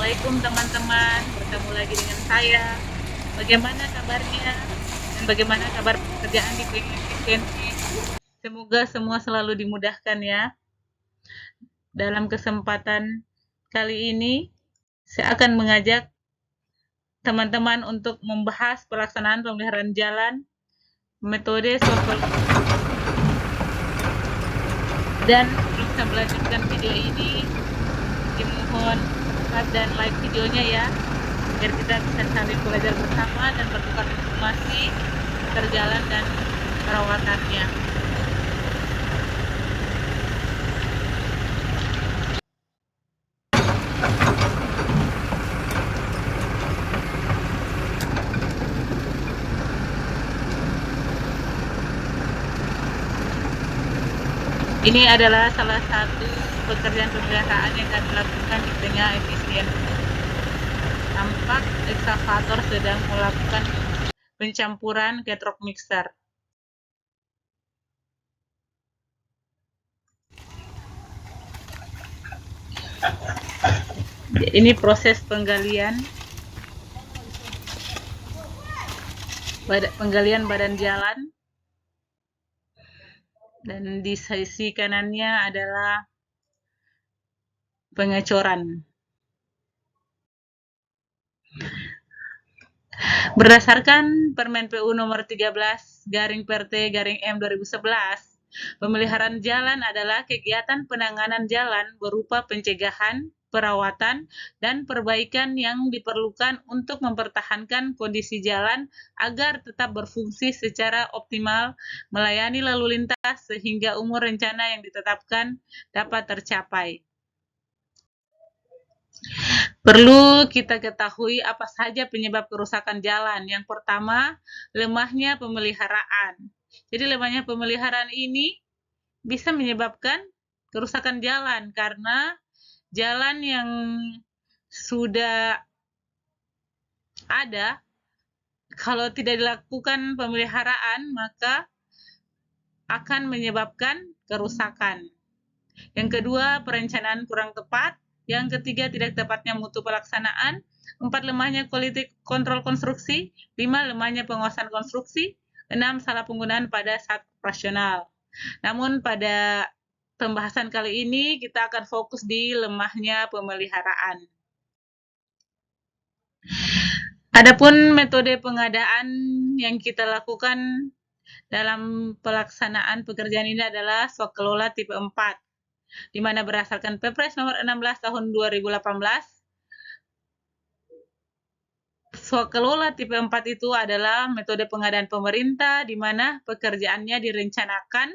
Assalamualaikum teman-teman, bertemu lagi dengan saya. Bagaimana kabarnya? Dan bagaimana kabar pekerjaan di PNI? Semoga semua selalu dimudahkan ya. Dalam kesempatan kali ini, saya akan mengajak teman-teman untuk membahas pelaksanaan pemeliharaan jalan, metode sosial. Dan sebelum saya melanjutkan video ini, dimohon subscribe dan like videonya ya, biar kita bisa saling belajar bersama dan bertukar informasi terjalan dan perawatannya. Ini adalah salah satu pekerjaan pemeliharaan yang kami lakukan di tengah efisien. Tampak ekskavator sedang melakukan pencampuran ketrok mixer. Ini proses penggalian badan jalan, dan di sisi kanannya adalah pengecoran. Berdasarkan Permen PU nomor 13/PRT/M 2011, pemeliharaan jalan adalah kegiatan penanganan jalan berupa pencegahan, perawatan, dan perbaikan yang diperlukan untuk mempertahankan kondisi jalan agar tetap berfungsi secara optimal, melayani lalu lintas sehingga umur rencana yang ditetapkan dapat tercapai. Perlu kita ketahui apa saja penyebab kerusakan jalan. Yang pertama, lemahnya pemeliharaan. Jadi lemahnya pemeliharaan ini bisa menyebabkan kerusakan jalan karena jalan yang sudah ada, kalau tidak dilakukan pemeliharaan, maka akan menyebabkan kerusakan. Yang kedua, perencanaan kurang tepat. Yang ketiga, tidak tepatnya mutu pelaksanaan. 4, lemahnya quality control konstruksi. 5, lemahnya penguasaan konstruksi. 6, salah penggunaan pada saat operasional. Namun pada pembahasan kali ini kita akan fokus di lemahnya pemeliharaan. Adapun metode pengadaan yang kita lakukan dalam pelaksanaan pekerjaan ini adalah swakelola tipe 4. Di mana berdasarkan Perpres nomor 16 tahun 2018, swakelola tipe 4 itu adalah metode pengadaan pemerintah di mana pekerjaannya direncanakan,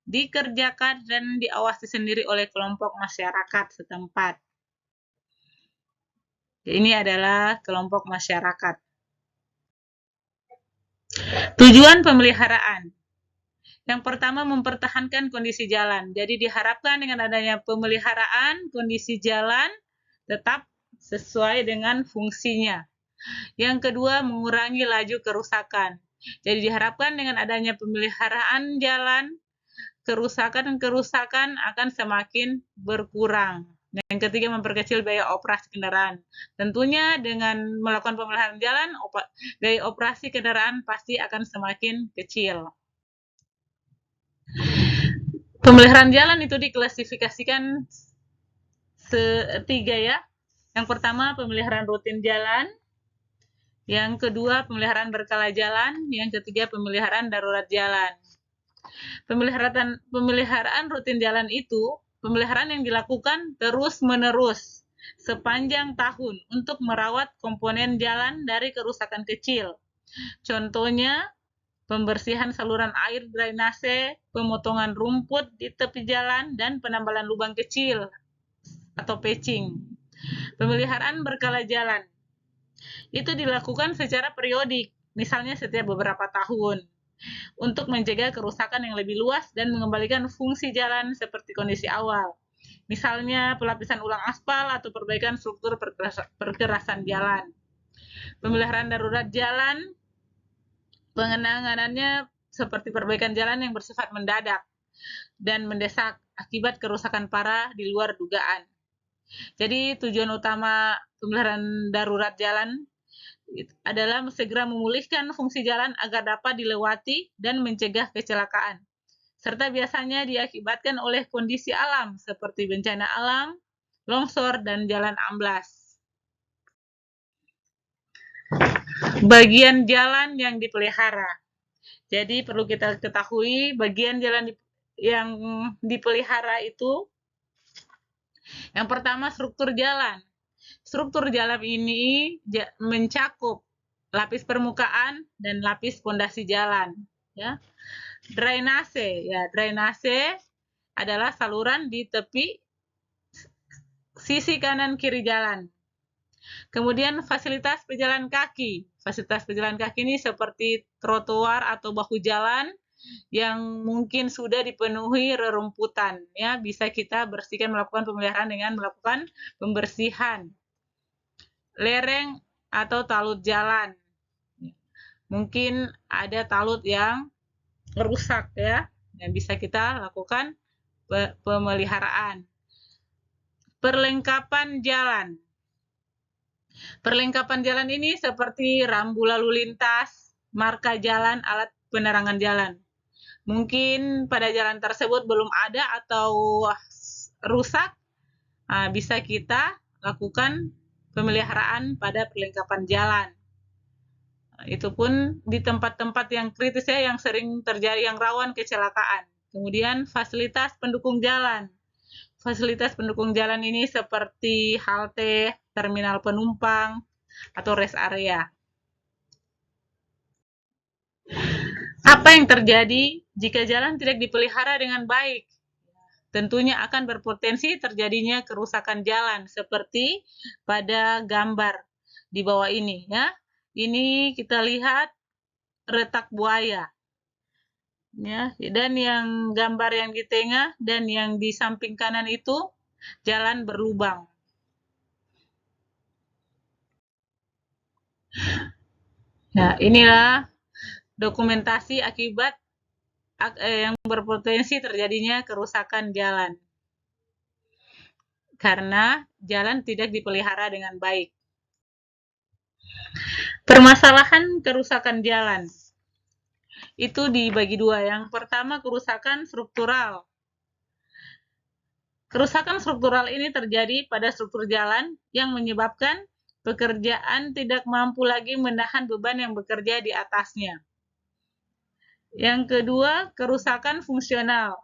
dikerjakan, dan diawasi sendiri oleh kelompok masyarakat setempat. Ini adalah kelompok masyarakat. Tujuan pemeliharaan. Yang pertama, mempertahankan kondisi jalan. Jadi diharapkan dengan adanya pemeliharaan, kondisi jalan tetap sesuai dengan fungsinya. Yang kedua, mengurangi laju kerusakan. Jadi diharapkan dengan adanya pemeliharaan jalan, kerusakan akan semakin berkurang. Yang ketiga, memperkecil biaya operasi kendaraan. Tentunya dengan melakukan pemeliharaan jalan, biaya operasi kendaraan pasti akan semakin kecil. Pemeliharaan jalan itu diklasifikasikan tiga ya. Yang pertama, pemeliharaan rutin jalan. Yang kedua, pemeliharaan berkala jalan. Yang ketiga, pemeliharaan darurat jalan. Pemeliharaan rutin jalan itu pemeliharaan yang dilakukan terus-menerus sepanjang tahun untuk merawat komponen jalan dari kerusakan kecil. Contohnya, pembersihan saluran air drainase, pemotongan rumput di tepi jalan, dan penambalan lubang kecil atau patching. Pemeliharaan berkala jalan itu dilakukan secara periodik, misalnya setiap beberapa tahun, untuk mencegah kerusakan yang lebih luas dan mengembalikan fungsi jalan seperti kondisi awal. Misalnya pelapisan ulang aspal atau perbaikan struktur pergerasan jalan. Pemeliharaan darurat jalan, penanganannya seperti perbaikan jalan yang bersifat mendadak dan mendesak akibat kerusakan parah di luar dugaan. Jadi tujuan utama pemeliharaan darurat jalan adalah segera memulihkan fungsi jalan agar dapat dilewati dan mencegah kecelakaan, serta biasanya diakibatkan oleh kondisi alam seperti bencana alam, longsor, dan jalan amblas. Bagian jalan yang dipelihara. Jadi perlu kita ketahui bagian jalan yang dipelihara itu yang pertama struktur jalan. Struktur jalan ini mencakup lapis permukaan dan lapis pondasi jalan, ya. Drainase, ya, drainase adalah saluran di tepi sisi kanan kiri jalan. Kemudian fasilitas pejalan kaki. Fasilitas pejalan kaki ini seperti trotoar atau bahu jalan yang mungkin sudah dipenuhi rerumputan, ya, bisa kita bersihkan, melakukan pemeliharaan dengan melakukan pembersihan. Lereng atau talut jalan. Mungkin ada talut yang rusak, ya, yang bisa kita lakukan pemeliharaan. Perlengkapan jalan. Perlengkapan jalan ini seperti rambu lalu lintas, marka jalan, alat penerangan jalan. Mungkin pada jalan tersebut belum ada atau rusak, bisa kita lakukan pemeliharaan pada perlengkapan jalan. Itu pun di tempat-tempat yang kritis, ya, yang sering terjadi, yang rawan kecelakaan. Kemudian fasilitas pendukung jalan. Fasilitas pendukung jalan ini seperti halte, terminal penumpang, atau rest area. Apa yang terjadi jika jalan tidak dipelihara dengan baik? Tentunya akan berpotensi terjadinya kerusakan jalan seperti pada gambar di bawah ini, ya. Ini kita lihat retak buaya. Ya, dan yang gambar yang di tengah dan yang di samping kanan itu jalan berlubang. Ya, inilah dokumentasi akibat yang berpotensi terjadinya kerusakan jalan karena jalan tidak dipelihara dengan baik. Permasalahan kerusakan jalan itu dibagi dua. Yang pertama, kerusakan struktural. Kerusakan struktural ini terjadi pada struktur jalan yang menyebabkan pekerjaan tidak mampu lagi menahan beban yang bekerja di atasnya. Yang kedua, kerusakan fungsional.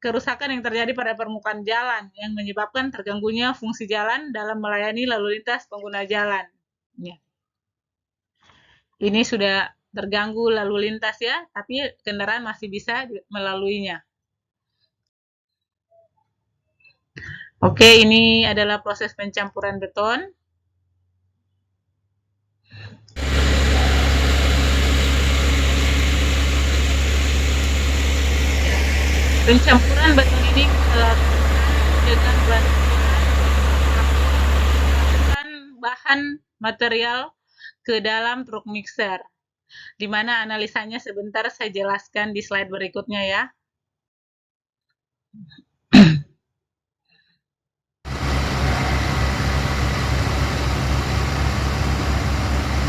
Kerusakan yang terjadi pada permukaan jalan yang menyebabkan terganggunya fungsi jalan dalam melayani lalu lintas pengguna jalan. Ya. Ini sudah terganggu lalu lintas, ya, tapi kendaraan masih bisa melaluinya. Oke, ini adalah proses pencampuran beton. Pencampuran beton ini kita lakukan dengan bantuan bahan material ke dalam truk mixer, di mana analisanya sebentar saya jelaskan di slide berikutnya, ya.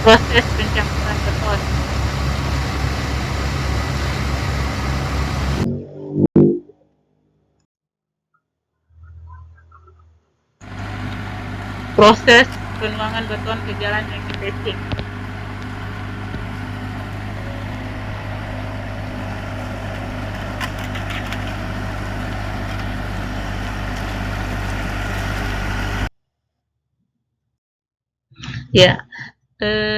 Proses pencampuran beton. Proses penuangan beton ke jalan yang dipatching. Ya,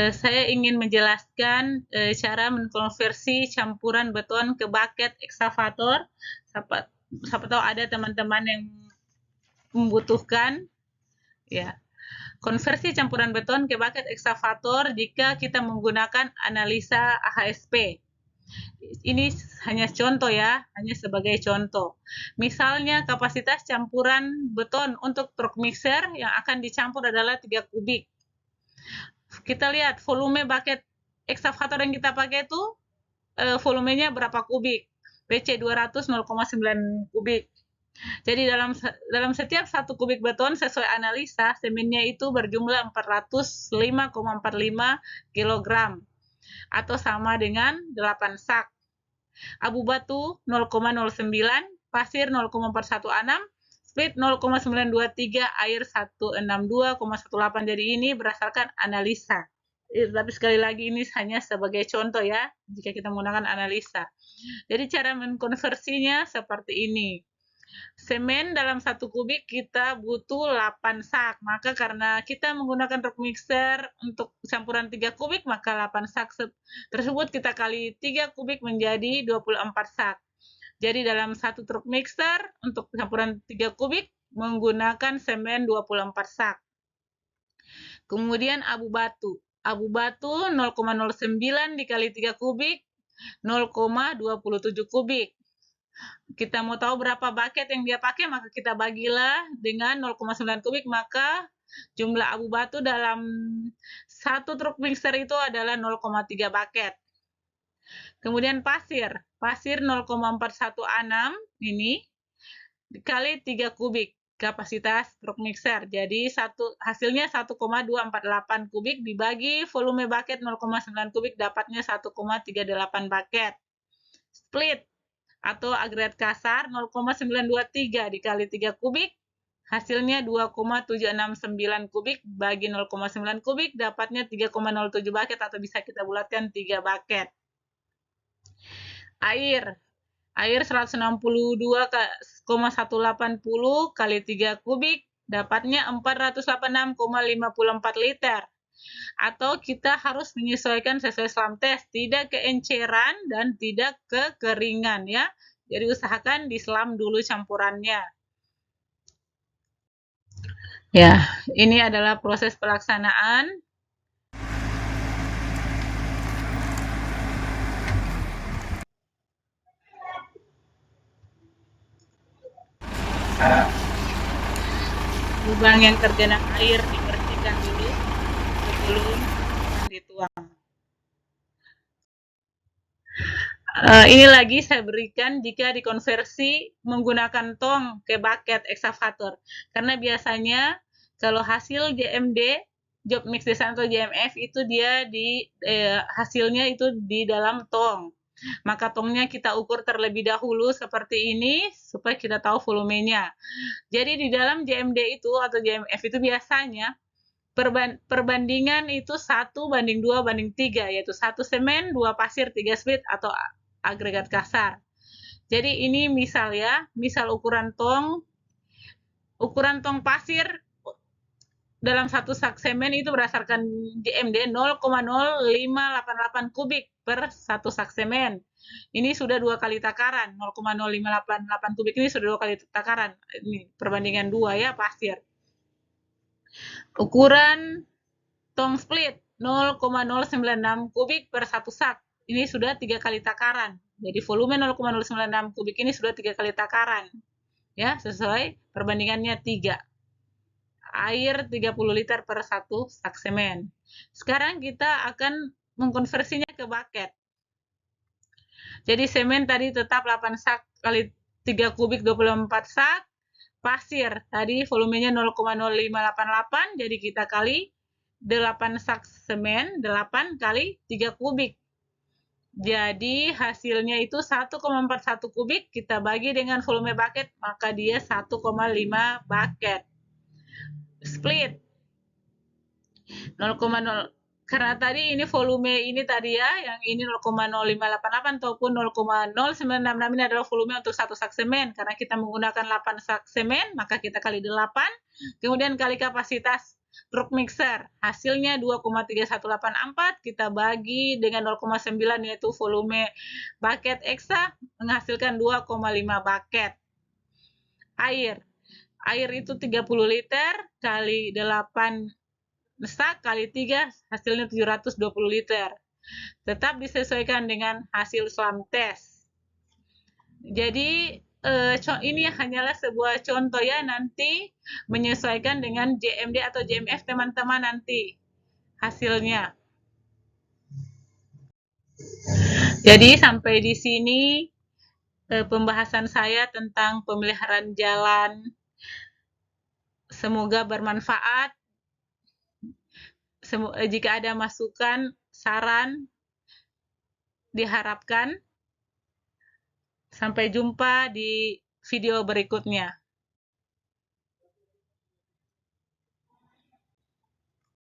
saya ingin menjelaskan cara mengkonversi campuran beton ke bucket ekskavator. Siapa tahu ada teman-teman yang membutuhkan, ya. Konversi campuran beton ke bucket ekskavator jika kita menggunakan analisa AHSP. Ini hanya contoh, ya, hanya sebagai contoh. Misalnya kapasitas campuran beton untuk truk mixer yang akan dicampur adalah 3 kubik. Kita lihat volume bucket ekskavator yang kita pakai itu volumenya berapa kubik. PC 200 0,9 kubik. Jadi dalam setiap 1 kubik beton sesuai analisa, semennya itu berjumlah 405,45 kg atau sama dengan 8 sak. Abu batu 0,09, pasir 0,416, split 0,923, air 162,18. Jadi ini berdasarkan analisa. Tapi sekali lagi ini hanya sebagai contoh ya, jika kita menggunakan analisa. Jadi cara mengkonversinya seperti ini. Semen dalam 1 kubik kita butuh 8 sak. Maka karena kita menggunakan truk mixer untuk campuran 3 kubik, maka 8 sak tersebut kita kali 3 kubik menjadi 24 sak. Jadi dalam 1 truk mixer untuk campuran 3 kubik menggunakan semen 24 sak. Kemudian abu batu. Abu batu 0,09 dikali 3 kubik, 0,27 kubik. Kita mau tahu berapa bucket yang dia pakai, maka kita bagilah dengan 0,9 kubik, maka jumlah abu batu dalam 1 truk mixer itu adalah 0,3 bucket. Kemudian pasir. Pasir 0,416 ini dikali 3 kubik kapasitas truk mixer. Jadi hasilnya 1,248 kubik dibagi volume bucket 0,9 kubik dapatnya 1,38 bucket. Split atau agregat kasar 0,923 dikali 3 kubik hasilnya 2,769 kubik bagi 0,9 kubik dapatnya 3,07 bucket atau bisa kita bulatkan 3 bucket. Air 162,180 kali 3 kubik dapatnya 486,54 liter. Atau kita harus menyesuaikan sesuai SLAM test, tidak keenceran dan tidak kekeringan ya. Jadi usahakan di SLAM dulu campurannya. Ya, ini adalah proses pelaksanaan. Lubang yang tergenang air dibersihkan dulu sebelum dituang. Ini lagi saya berikan jika dikonversi menggunakan tong ke bucket ekskavator. Karena biasanya kalau hasil JMD, job mix design atau JMF itu dia hasilnya itu di dalam tong. Maka tongnya kita ukur terlebih dahulu seperti ini supaya kita tahu volumenya. Jadi di dalam JMD itu atau JMF itu biasanya perbandingan itu 1:2:3, yaitu 1 semen, 2 pasir, 3 split atau agregat kasar. Jadi ini misal ya, misal ukuran tong pasir dalam 1 sak semen itu berdasarkan JMD 0,0588 kubik per 1 sak semen. Ini sudah 2 kali takaran, 0,0588 kubik ini sudah 2 kali takaran. Ini perbandingan 2 ya, pasir. Ukuran tong split 0,096 kubik per 1 sak. Ini sudah 3 kali takaran. Jadi volume 0,096 kubik ini sudah 3 kali takaran. Ya, sesuai perbandingannya 3. Air 30 liter per 1 sak semen. Sekarang kita akan mengkonversinya ke bucket. Jadi semen tadi tetap 8 sak kali 3 kubik 24 sak. Pasir tadi volumenya 0,0588, jadi kita kali 8 sak semen, 8 kali 3 kubik. Jadi hasilnya itu 1,41 kubik, kita bagi dengan volume bucket, maka dia 1,5 bucket. Split 0,0, karena tadi ini volume ini tadi ya, yang ini 0,0588 ataupun 0,0966 ini adalah volume untuk 1 sak semen. Karena kita menggunakan 8 sak semen, maka kita kali 8, kemudian kali kapasitas truk mixer. Hasilnya 2,3184, kita bagi dengan 0,9 yaitu volume bucket eksa, menghasilkan 2,5 bucket. Air itu 30 liter kali 8 sak kali 3 hasilnya 720 liter. Tetap disesuaikan dengan hasil SLAM test. Jadi ini hanyalah sebuah contoh ya, nanti menyesuaikan dengan JMD atau JMF teman-teman nanti hasilnya. Jadi sampai di sini pembahasan saya tentang pemeliharaan jalan. Semoga bermanfaat. Jika ada masukan, saran, diharapkan. Sampai jumpa di video berikutnya.